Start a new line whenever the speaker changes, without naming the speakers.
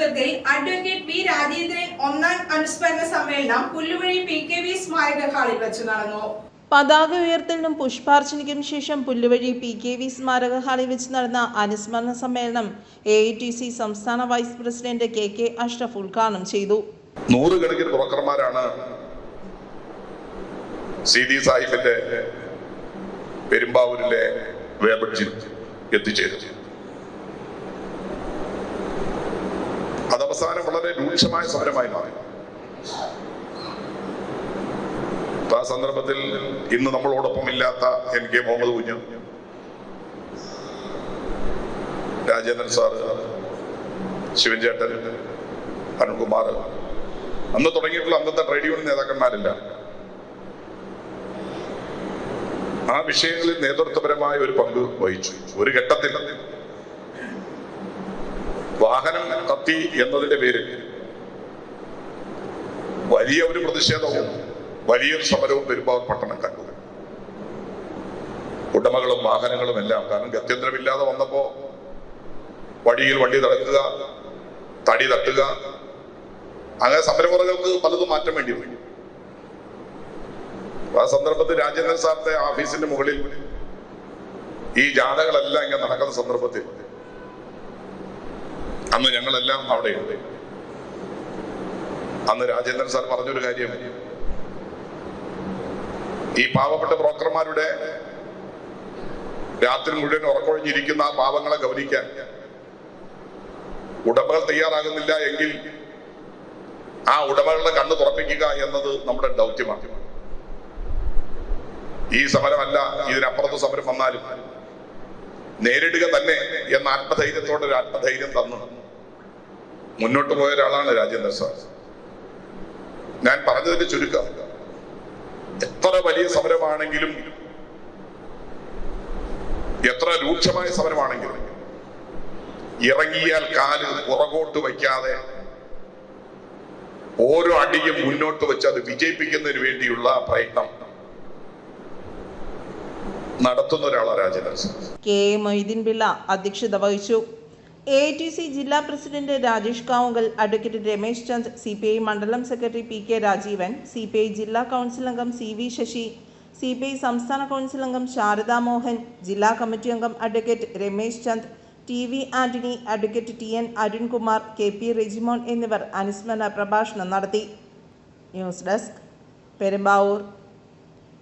നേതൃത്വത്തിൽ advocate V Rajendran ഒന്നാം അനുസ്മരണ സമ്മേളനം പുല്ലുവഴി PKV സ്മാരക ഹാളിൽ വെച്ച് നടന്നു.
പതാക ഉയർത്തലിനും പുഷ്പാർച്ചനയ്ക്കും ശേഷം പുല്ലുവഴി PKV സ്മാരക ഹാളിൽ വെച്ച് നടന്ന അനുസ്മരണ സമ്മേളനം AITC സംസ്ഥാന വൈസ് പ്രസിഡന്റ് KK അഷ്റഫ് ഉദ്ഘാടനം ചെയ്തു.
നൂറുകണക്കിന് ബ്രോക്കർമാരാണ് CD സാഹിബിന്റെ പെരുമ്പാവൂരിലെ വേബഡ്ജിൽ എത്തിച്ചേരുന്നത്. അതവസാനം വളരെ രൂക്ഷമായ സമരമായി മാറി. ആ സന്ദർഭത്തിൽ ഇന്ന് നമ്മളോടൊപ്പം ഇല്ലാത്ത NK മുഹമ്മദ് കുഞ്ഞ്, രാജേന്ദ്രൻ സാറ്, ശിവൻ ചേട്ടൻ, അരുൺകുമാർ, അന്ന് തുടങ്ങിയിട്ടുള്ള അന്നത്തെ ട്രേഡ് യൂണിയൻ നേതാക്കന്മാരില്ല. ആ വിഷയങ്ങളിൽ നേതൃത്വപരമായ ഒരു പങ്ക് വഹിച്ചു. ഒരു ഘട്ടത്തിൽ വാഹനം കത്തി എന്നതിന്റെ പേരിൽ വലിയ ഒരു പ്രതിഷേധവും വലിയൊരു സമരവും പെരുമ്പാവൂർ പട്ടണം കണ്ടു. ഉടമകളും വാഹനങ്ങളും എല്ലാം, കാരണം ഗത്യന്തരമില്ലാതെ വന്നപ്പോ വഴിയിൽ വണ്ടി തടക്കുക, തടി തട്ടുക, അങ്ങനെ സമരമുറകൾക്ക് പലതും മാറ്റം വേണ്ടി വരും. ആ സന്ദർഭത്തിൽ രാജേന്ദ്രൻ സാറിന്റെ ഓഫീസിന്റെ മുകളിൽ ഈ ജാഥകളെല്ലാം ഇങ്ങനെ നടക്കുന്ന സന്ദർഭത്തിൽ അന്ന് ഞങ്ങളെല്ലാം അവിടെയുണ്ട്. അന്ന് രാജേന്ദ്രൻ സാർ പറഞ്ഞൊരു കാര്യം, ഈ പാവപ്പെട്ട ബ്രോക്കർമാരുടെ രാത്രി മുഴുവൻ ഉറക്കൊഴിഞ്ഞിരിക്കുന്ന ആ പാവങ്ങളെ ഗൗനിക്കാൻ ഉടമകൾ തയ്യാറാകുന്നില്ല എങ്കിൽ ആ ഉടമകളുടെ കണ്ണ് തുറപ്പിക്കുക എന്നത് നമ്മുടെ ദൗത്യമാണ്. ഈ സമരമല്ല, ഇതിനപ്പുറത്ത് സമരം വന്നാലും നേരിടുക തന്നെ എന്ന ആത്മധൈര്യത്തോടെ ഒരു ആത്മധൈര്യം തന്നു മുന്നോട്ട് പോയ ഒരാളാണ് രാജേന്ദ്രൻ സാർ. ഞാൻ പറഞ്ഞതിന്റെ ചുരുക്കം, എത്ര വലിയ സമരമാണെങ്കിലും, എത്ര രൂക്ഷമായ സമരമാണെങ്കിലും ഇറങ്ങിയാൽ കാല് പുറകോട്ട് വയ്ക്കാതെ ഓരോ അടിയും മുന്നോട്ട് വെച്ച് അത് വിജയിപ്പിക്കുന്നതിന് വേണ്ടിയുള്ള പ്രയത്നം നടത്തുന്ന ഒരാളാണ് രാജേന്ദ്രൻ സാർ.
K. മൊയ്തീൻ പിള്ള അധ്യക്ഷത വഹിച്ചു. AITC ജില്ലാ president Rajesh Kavungal, advocate Ramesh Chand, CPI മണ്ഡലം സെക്രട്ടറി PK രാജീവൻ, CPI ജില്ലാ കൗൺസിൽ അംഗം CV ശശി, CPI സംസ്ഥാന കൗൺസിൽ അംഗം ശാരദാ മോഹൻ, ജില്ലാ കമ്മിറ്റി അംഗം advocate Ramesh Chand, TV Antony, advocate TN Arunkumar, KP Rejimon എന്നിവർ അനുസ്മരണ പ്രഭാഷണം നടത്തി. News desk, Perumbavoor.